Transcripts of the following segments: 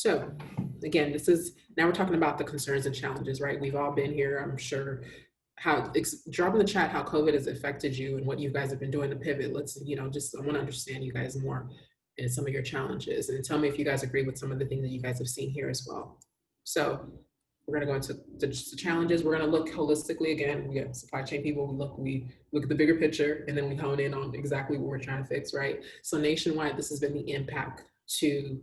So again, now we're talking about the concerns and challenges, right? We've all been here, I'm sure. Drop in the chat how COVID has affected you and what you guys have been doing to pivot. I want to understand you guys more and some of your challenges, and tell me if you guys agree with some of the things that you guys have seen here as well. So we're going to go into the challenges. We're going to look holistically again. We have supply chain people. We look at the bigger picture, and then we hone in on exactly what we're trying to fix, right? So nationwide, this has been the impact to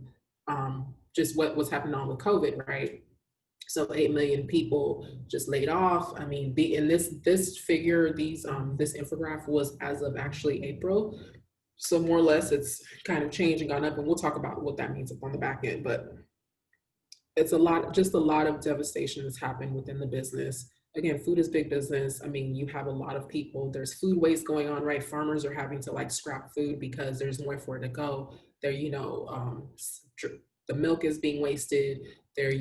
just what's happening on with COVID, right? So 8 million people just laid off. I mean, in this figure, this infographic was as of actually April. So more or less, it's kind of changed and gone up, and we'll talk about what that means up on the back end. But it's just a lot of devastation that's happened within the business. Again, food is big business. I mean, you have a lot of people. There's food waste going on, right? Farmers are having to like scrap food because there's nowhere for it to go. The milk is being wasted. They're,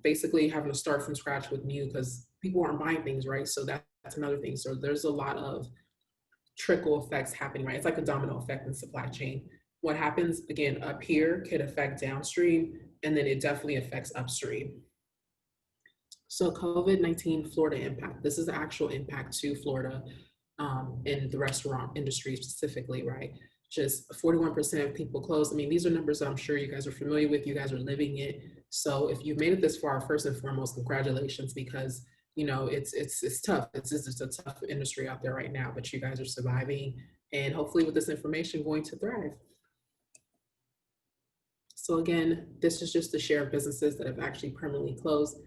basically having to start from scratch with new because people aren't buying things, right? So that's another thing. So there's a lot of trickle effects happening, right? It's like a domino effect in supply chain. What happens again up here could affect downstream, and then it definitely affects upstream. So COVID-19 Florida impact. This is the actual impact to Florida in the restaurant industry specifically, right? Just 41% of people closed. I mean, these are numbers that I'm sure you guys are familiar with. You guys are living it. So if you've made it this far, first and foremost, congratulations, because it's tough. It's just a tough industry out there right now, but you guys are surviving, and hopefully with this information going to thrive. So again, this is just the share of businesses that have actually permanently closed.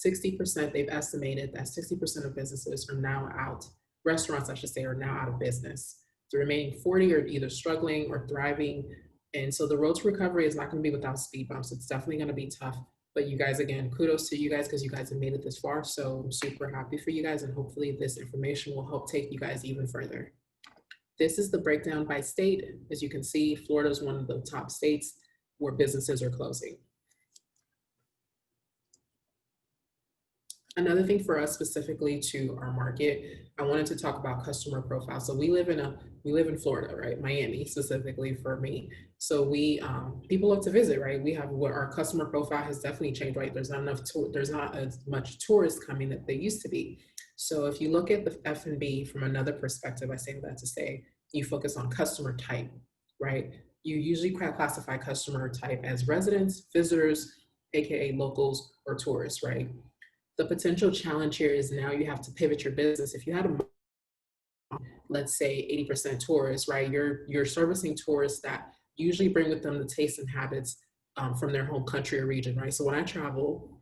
60%, they've estimated that 60% of businesses are now out, restaurants I should say, are now out of business. The remaining 40 are either struggling or thriving. And so the road to recovery is not going to be without speed bumps. It's definitely going to be tough. But you guys, again, kudos to you guys because you guys have made it this far. So I'm super happy for you guys, and hopefully this information will help take you guys even further. This is the breakdown by state. As you can see, Florida is one of the top states where businesses are closing. Another thing for us specifically to our market, I wanted to talk about customer profile. So we live in Florida, right? Miami specifically for me. So people love to visit, right? We have what our customer profile has definitely changed, right? There's not as much tourists coming that they used to be. So if you look at the F&B from another perspective, I say that to say, you focus on customer type, right? You usually classify customer type as residents, visitors, AKA locals, or tourists, right? The potential challenge here is now you have to pivot your business. If you had let's say 80% tourists, right? You're servicing tourists that usually bring with them the tastes and habits from their home country or region, right? So when I travel,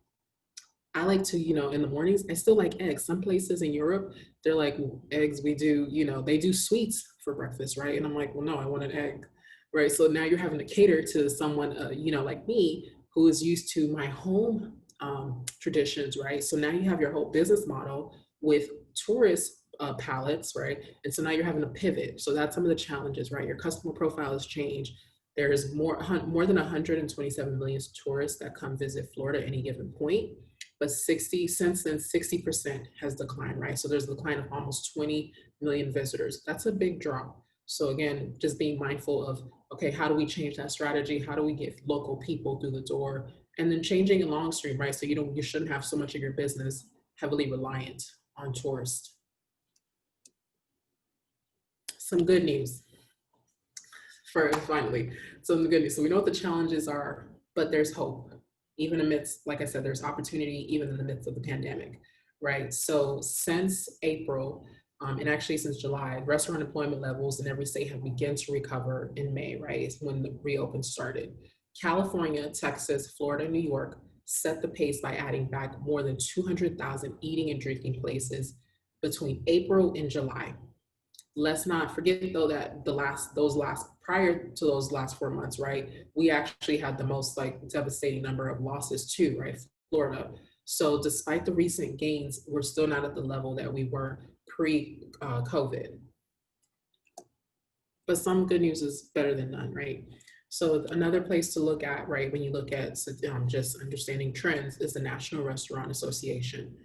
I like to, in the mornings, I still like eggs. Some places in Europe, they're like, eggs, we do, they do sweets for breakfast, right? And I'm like, well, no, I want an egg, right? So now you're having to cater to someone, like me, who is used to my home traditions, right? So now you have your whole business model with tourist palettes, right? And so now you're having to pivot. So that's some of the challenges, right? Your customer profile has changed. There's more than 127 million tourists that come visit Florida at any given point. But since then, 60% has declined, right? So there's a decline of almost 20 million visitors. That's a big drop. So again, just being mindful of, okay, how do we change that strategy? How do we get local people through the door? And then changing in long stream, right? So you shouldn't have so much of your business heavily reliant on tourists. Some good news. Finally, some good news. So we know what the challenges are, but there's hope. Even amidst, like I said, there's opportunity even in the midst of the pandemic, right? So since April, and actually since July, restaurant employment levels in every state have begun to recover in May, right? It's when the reopen started. California, Texas, Florida, New York set the pace by adding back more than 200,000 eating and drinking places between April and July. Let's not forget though that prior to those last 4 months, right, we actually had the most devastating number of losses too, right? Florida. So despite the recent gains, we're still not at the level that we were pre-COVID. But some good news is better than none, right? So another place to look at, right, when you look at just understanding trends is the National Restaurant Association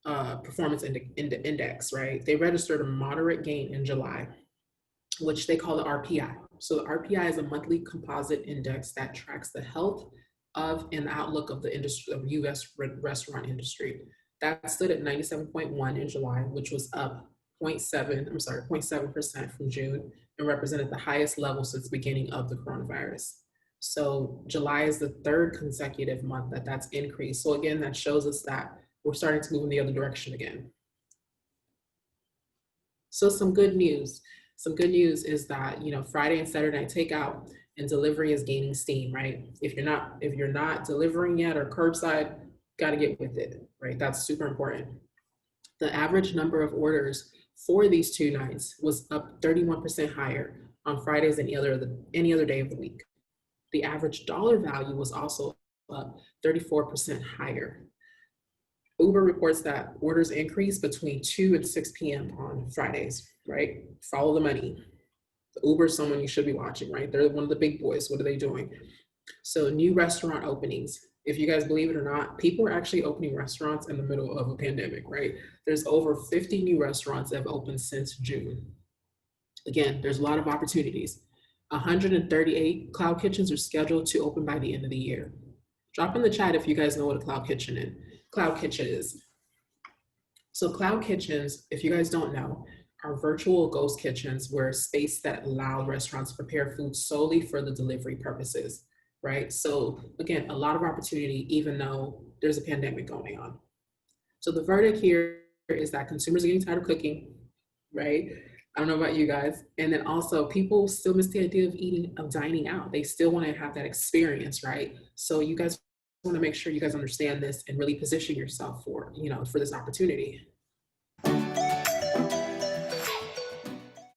Performance Index, right? They registered a moderate gain in July, which they call the RPI. So the RPI is a monthly composite index that tracks the health, of and the outlook of the industry of US restaurant industry. That stood at 97.1 in July, which was up zero point 0.7, I'm sorry, 0.7% from June and represented the highest level since the beginning of the coronavirus. So July is the third consecutive month that that's increased. So again, that shows us that we're starting to move in the other direction again. So some good news. Some good news is that, you know, Friday and Saturday night takeout and delivery is gaining steam, right? If you're not delivering yet or curbside, got to get with it, right? That's super important. The average number of orders for these two nights was up 31% higher on Fridays than any other day of the week. The average dollar value was also up 34% higher. Uber reports that orders increase between 2 and 6 p.m. on Fridays, right? Follow the money. Uber is someone you should be watching, right? They're one of the big boys. What are they doing? So new restaurant openings. If you guys believe it or not, people are actually opening restaurants in the middle of a pandemic, right? There's over 50 new restaurants that have opened since June. Again, there's a lot of opportunities. 138 cloud kitchens are scheduled to open by the end of the year. Drop in the chat if you guys know what a cloud kitchen is. So cloud kitchens, if you guys don't know, are virtual ghost kitchens where space that allow restaurants to prepare food solely for the delivery purposes, right? So again, a lot of opportunity, even though there's a pandemic going on. So the verdict here is that consumers are getting tired of cooking, right? I don't know about you guys. And then also people still miss the idea of dining out. They still want to have that experience, right? So you guys want to make sure you guys understand this and really position yourself for, you know, for this opportunity.